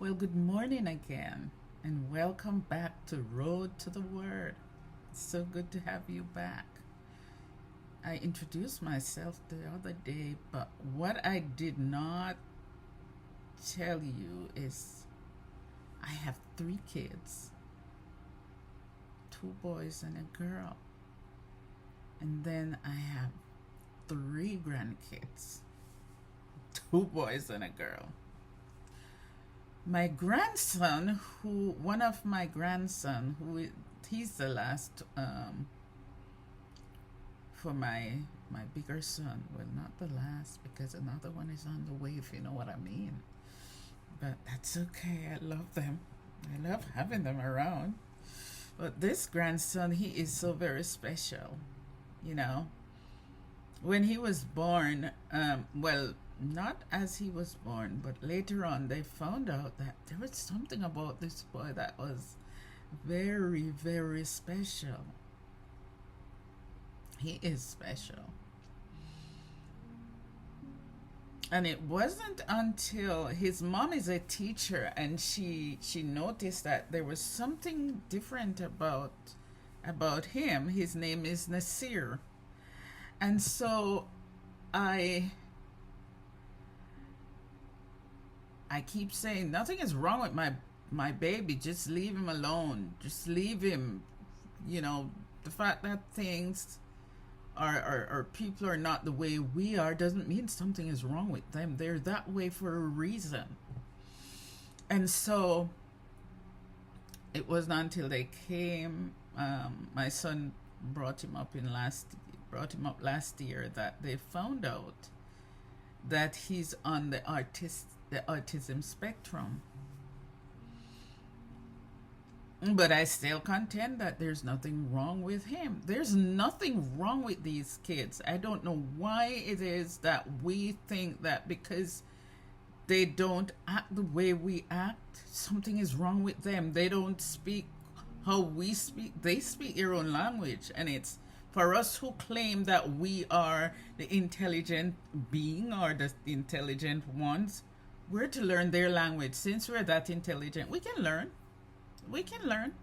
Well, good morning again, and welcome back to Road to the Word. It's so good to have you back. I introduced myself the other day, but what I did not tell you is I have three kids, two boys and a girl. And then I have three grandkids, two boys and a girl. My grandson, one of my grandson, he's the last for my bigger son. Well, not the last because another one is on the way, if you know what I mean. But that's okay. I love them. I love having them around. But this grandson, he is so very special. You know, when he was born, well, not as he was born, but later on, they found out that there was something about this boy that was very, very special. He is special. And it wasn't until his mom is a teacher and she noticed that there was something different about him. His name is Nasir. And so I keep saying nothing is wrong with my baby. Just leave him alone. Just leave him. You know, the fact that things or people are not the way we are doesn't mean something is wrong with them. They're that way for a reason. And so it wasn't until they came. My son brought him up last year that they found out that he's on the autism spectrum. But I still contend that there's nothing wrong with him. There's nothing wrong with these kids. I don't know why it is that we think that because they don't act the way we act, something is wrong with them. They don't speak how we speak. They speak their own language. And it's for us who claim that we are the intelligent being or the intelligent ones, we're to learn their language. Since we're that intelligent, we can learn. We can learn.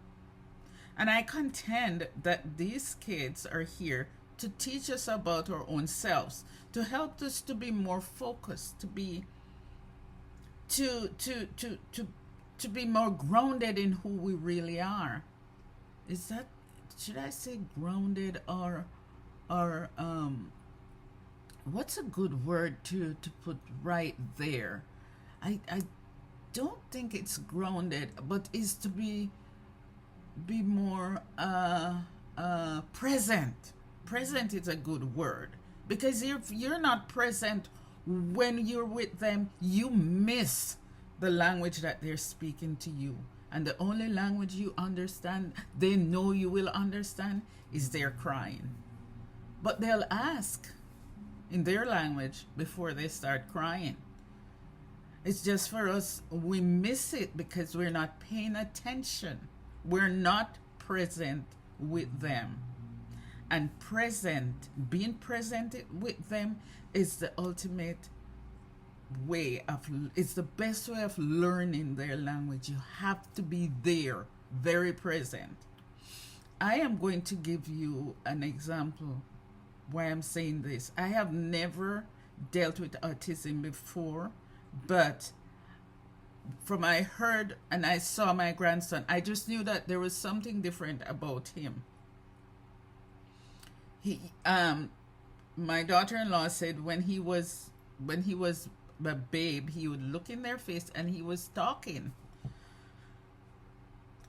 And I contend that these kids are here to teach us about our own selves, to help us to be more focused, to be more grounded in who we really are. Is that, should I say grounded or what's a good word to put right there? I don't think it's grounded, but is to be more present. Present is a good word, because if you're not present when you're with them, you miss the language that they're speaking to you. And the only language you understand, they know you will understand, is their crying. But they'll ask in their language before they start crying. It's just for us, we miss it because we're not paying attention. We're not present with them. And being present with them is the ultimate way it's the best way of learning their language. You have to be there, very present. I am going to give you an example why I'm saying this. I have never dealt with autism before, but from I heard and I saw my grandson, I just knew that there was something different about him. My daughter-in-law said when he was a babe, he would look in their face and he was talking.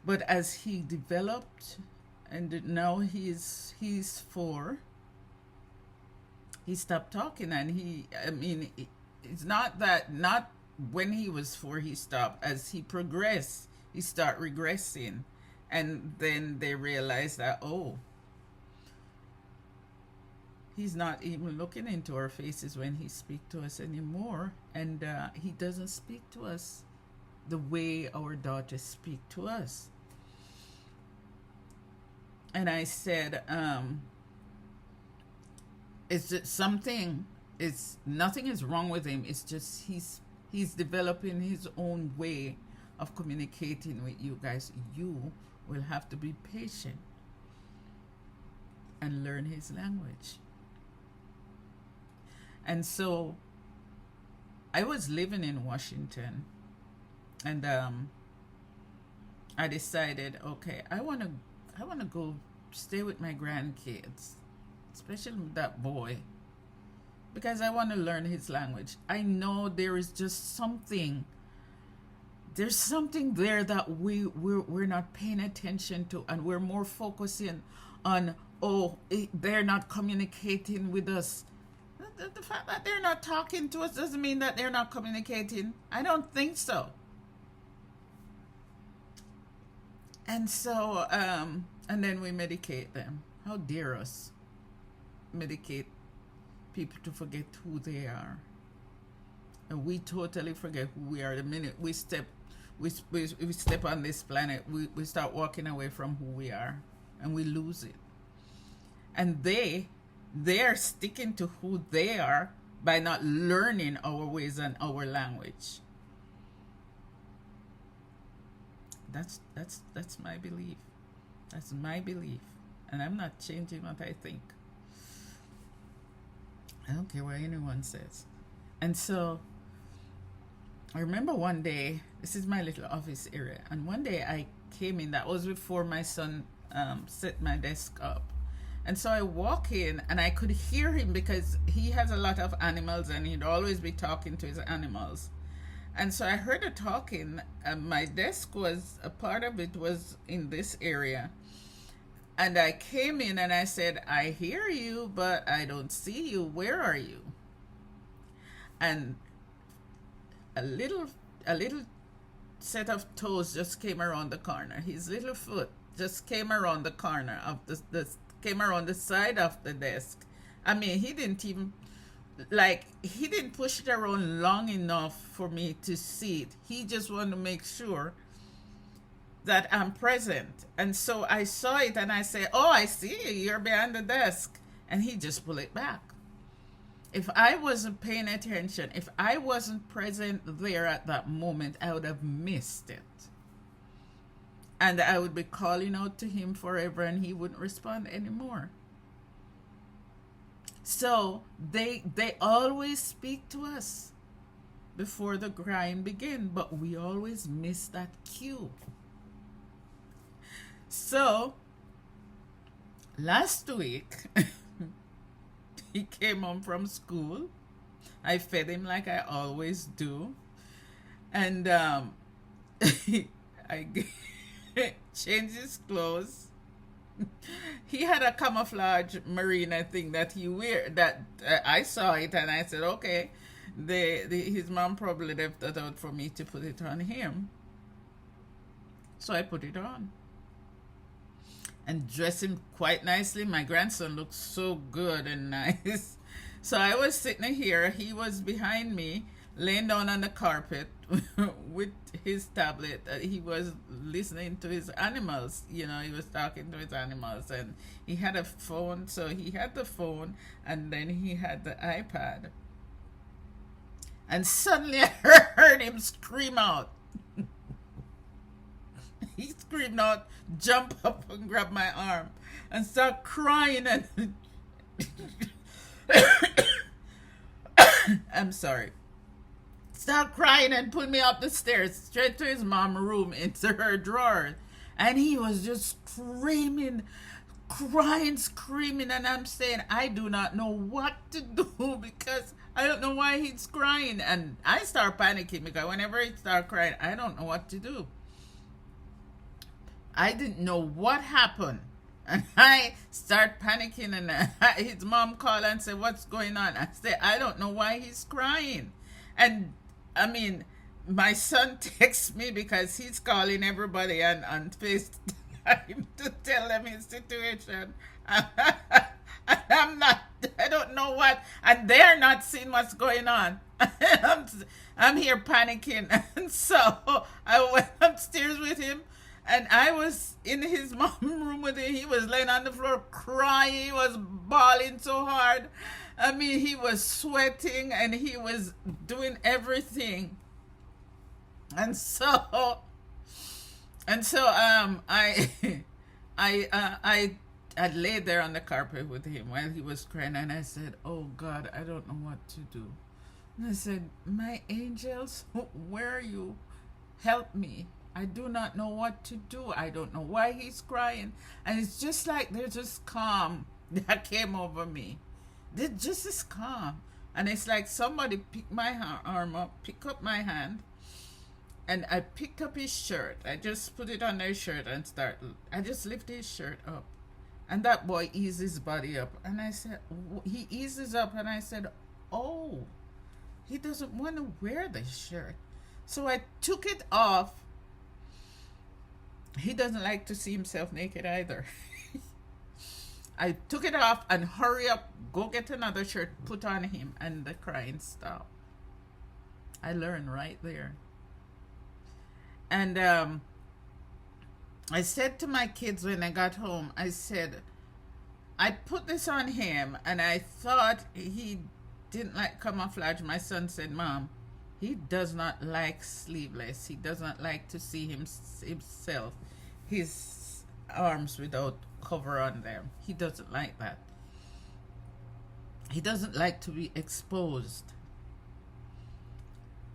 But as he developed, and now he's 4, he stopped talking, and it's not when he was 4 he stopped. As he progressed, he started regressing, and then they realized that, he's not even looking into our faces when he speaks to us anymore, and he doesn't speak to us the way our daughters speak to us. And I said, it's just something. It's nothing is wrong with him. It's just he's developing his own way of communicating with you guys, you will have to be patient and learn his language. And so I was living in Washington, and I decided, okay, I want to go stay with my grandkids, especially with that boy, because I want to learn his language. I know there is just something. There's something there that we're not paying attention to, and we're more focusing on, they're not communicating with us. The fact that they're not talking to us doesn't mean that they're not communicating. I don't think so. And so, and then we medicate them. How dare us medicate people to forget who they are? And we totally forget who we are the minute we step on this planet. We start walking away from who we are, and we lose it. And they're sticking to who they are by not learning our ways and our language. That's my belief. That's my belief. And I'm not changing what I think. I don't care what anyone says. And so I remember one day, this is my little office area, and one day I came in, that was before my son set my desk up. And so I walk in, and I could hear him because he has a lot of animals, and he'd always be talking to his animals. And so I heard her talking, and my desk was, a part of it was in this area. And I came in and I said, I hear you, but I don't see you. Where are you? And a little set of toes just came around the corner. His little foot just came around the corner of came around the side of the desk. I mean, he didn't push it around long enough for me to see it. He just wanted to make sure that I'm present. And so I saw it and I said, oh, I see you. You're behind the desk. And he just pulled it back. If I wasn't paying attention, if I wasn't present there at that moment, I would have missed it. And I would be calling out to him forever, and he wouldn't respond anymore. So they always speak to us before the crying begins, but we always miss that cue. So last week, he came home from school. I fed him like I always do. And I changed his clothes. He had a camouflage merino thing that he wear, that I saw it and I said, okay, his mom probably left that out for me to put it on him. So I put it on and dressed him quite nicely. My grandson looked so good and nice. So I was sitting here. He was behind me, laying down on the carpet with his tablet. He was listening to his animals. You know, he was talking to his animals. And he had a phone. So he had the phone, and then he had the iPad. And suddenly I heard him scream out. He screamed out, jump up and grab my arm, and start crying. And I'm sorry. Start crying and pull me up the stairs straight to his mom's room into her drawer. And he was just screaming, crying, screaming. And I'm saying, I do not know what to do because I don't know why he's crying. And I start panicking because whenever he starts crying, I don't know what to do. I didn't know what happened. And I start panicking, and his mom called and said, what's going on? I said, I don't know why he's crying. And I mean, my son texts me because he's calling everybody on FaceTime to tell them his situation. I don't know what, and they're not seeing what's going on. I'm here panicking. And so I went upstairs with him. And I was in his mom's room with him. He was laying on the floor crying. He was bawling so hard. I mean, he was sweating and he was doing everything. And so And so I I laid there on the carpet with him while he was crying, and I said, "Oh God, I don't know what to do." And I said, "My angels, where are you? Help me. I do not know what to do. I don't know why he's crying." And it's just like there's this calm that came over me. There's just this calm. And it's like somebody picked my arm up, pick up my hand, and I picked up his shirt. I just put it on his shirt and I just lifted his shirt up. And that boy eased his body up. And I said, he eases up, and I said, "Oh, he doesn't want to wear this shirt." So I took it off. He doesn't like to see himself naked either. I took it off and hurry up, go get another shirt, put on him, and the crying stopped. I learned right there. And I said to my kids when I got home, I said, I put this on him, and I thought he didn't like camouflage. My son said, "Mom, he does not like sleeveless. He does not like to see himself, his arms without cover on them. He doesn't like that. He doesn't like to be exposed."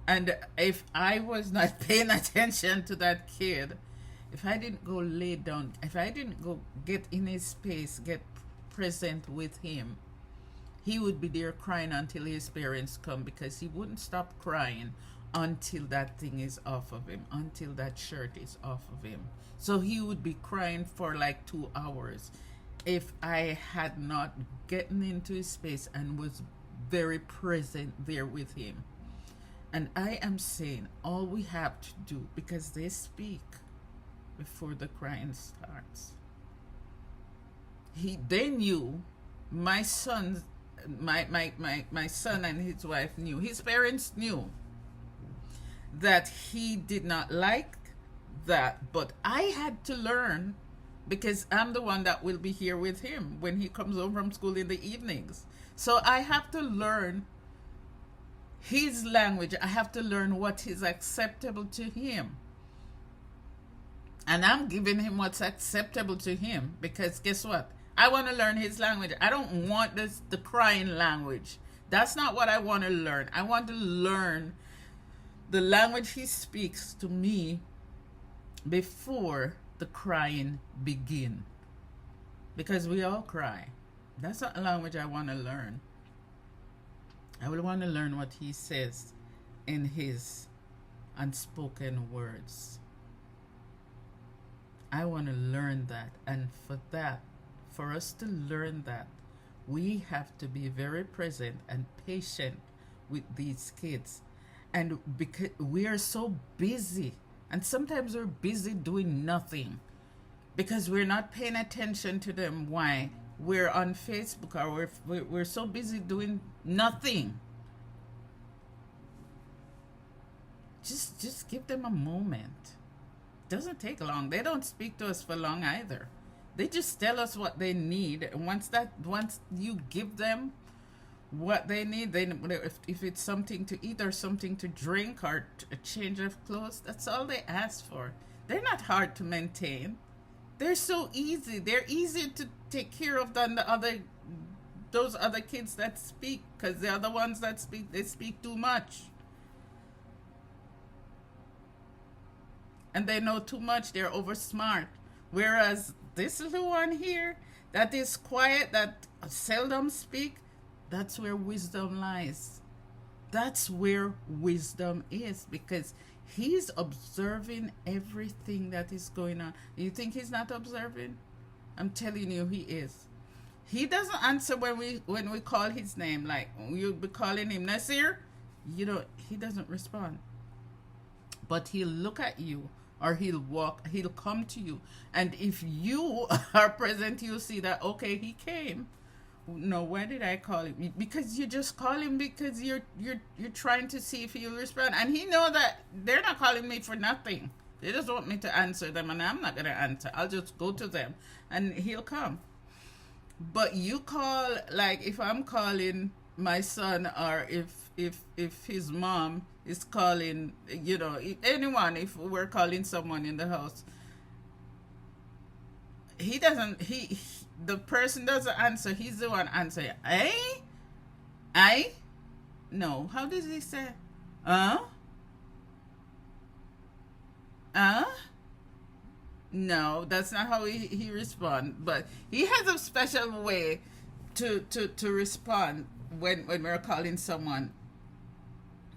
And if I was not paying attention to that kid, if I didn't go lay down, if I didn't go get in his space, get present with him, he would be there crying until his parents come, because he wouldn't stop crying until that thing is off of him, until that shirt is off of him. So he would be crying for like 2 hours if I had not gotten into his space and was very present there with him. And I am saying all we have to do, because they speak before the crying starts. They knew, my son and his wife knew, his parents knew that he did not like that, but I had to learn, because I'm the one that will be here with him when he comes home from school in the evenings. So I have to learn his language. I have to learn what is acceptable to him. And I'm giving him what's acceptable to him, because guess what? I want to learn his language. I don't want the crying language. That's not what I want to learn. I want to learn the language he speaks to me before the crying begin. Because we all cry. That's not a language I want to learn. I will want to learn what he says in his unspoken words. I want to learn that. And for us to learn that, we have to be very present and patient with these kids. And because we are so busy, and sometimes we're busy doing nothing because we're not paying attention to them. Why? We're on Facebook, or we're so busy doing nothing. Just give them a moment. Doesn't take long. They don't speak to us for long either. They just tell us what they need. And once you give them what they need, if it's something to eat or something to drink or a change of clothes, that's all they ask for. They're not hard to maintain. They're so easy. They're easy to take care of than those other kids that speak, because they're the ones that speak. They speak too much. And they know too much. They're over smart. Whereas this little one here, that is quiet, that seldom speak, that's where wisdom lies. That's where wisdom is, because he's observing everything that is going on. You think he's not observing? I'm telling you, he is. He doesn't answer when we call his name. Like, you'll be calling him Nasir, he doesn't respond. But he'll look at you, or he'll come to you. And if you are present, you'll see that, okay, he came. No, why did I call him? Because you just call him because you're trying to see if he'll respond. And he know that they're not calling me for nothing. They just want me to answer them, and I'm not going to answer. I'll just go to them, and he'll come. But you call, like if I'm calling my son, or if his mom is calling, anyone, if we're calling someone in the house, he doesn't, the person doesn't answer, he's the one answering. I? No. How does he say? Uh? Uh? No, that's not how he responds. But he has a special way to respond when we're calling someone,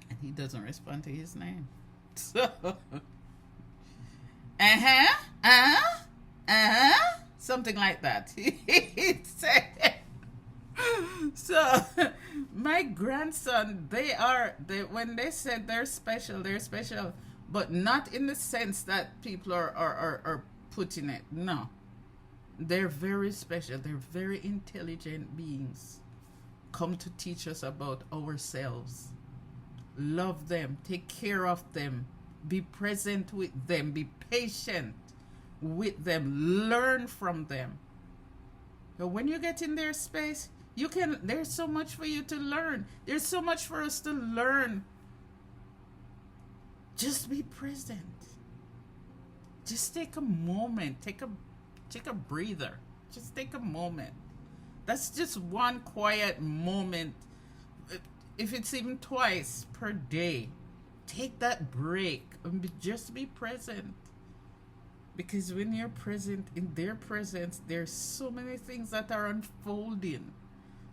and he doesn't respond to his name. So, something like that. He said. So, my grandson, when they said they're special, but not in the sense that people are putting it. No. They're very special. They're very intelligent beings. Come to teach us about ourselves. Love them. Take care of them. Be present with them. Be patient with them. Learn from them. But when you get in their space, there's so much for you to learn. There's so much for us to learn. Just be present. Just take a moment. Take a breather. Just take a moment. That's just one quiet moment. If it's even twice per day, take that break and just be present. Because when you're present, in their presence, there's so many things that are unfolding.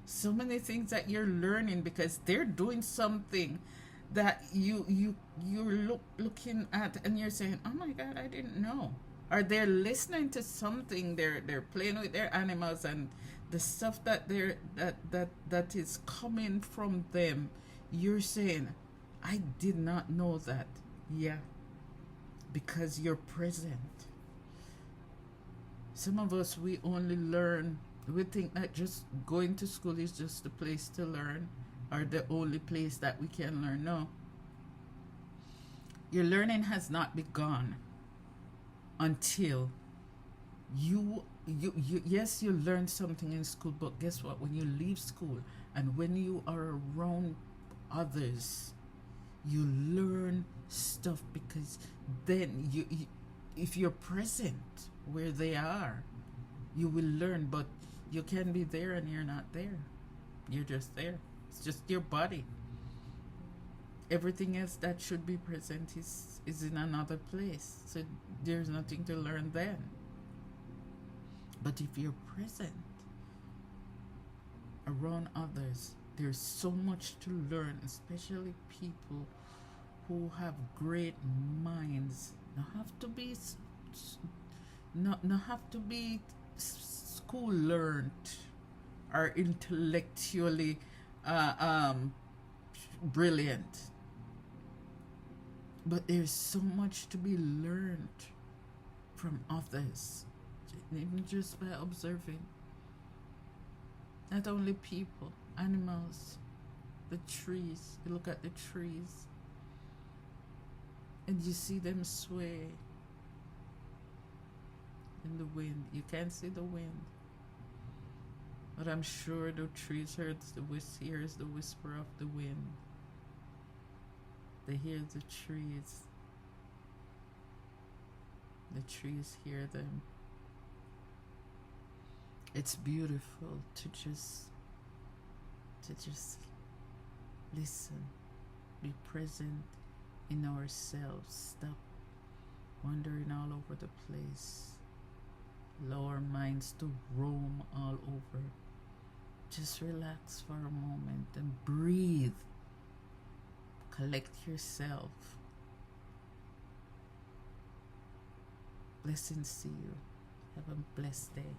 So many things that you're learning because they're doing something that you're looking at and you're saying, oh my God, I didn't know. Or they're listening to something, they're playing with their animals, and the stuff that that is coming from them, you're saying, I did not know that. Yeah, because you're present. Some of us, we only learn, we think that just going to school is just the place to learn, or the only place that we can learn. No. Your learning has not begun until you yes, you learn something in school, but guess what? When you leave school and when you are around others, you learn stuff, because then if you're present where they are, you will learn. But you can be there and you're not there. You're just there. It's just your body. Everything else that should be present is in another place. So there's nothing to learn then. But if you're present around others, there's so much to learn, especially people who have great minds. Not have to be school learned or intellectually brilliant, but there's so much to be learned from others, even just by observing. Not only people, animals, the trees. You look at the trees and you see them sway in the wind. You can't see the wind, but I'm sure the trees hears the whisper of the wind. They hear the trees. The trees hear them. It's beautiful to just listen, be present in ourselves, stop wandering all over the place, allow our minds to roam all over. Just relax for a moment and breathe. Collect yourself. Blessings to you. Have a blessed day.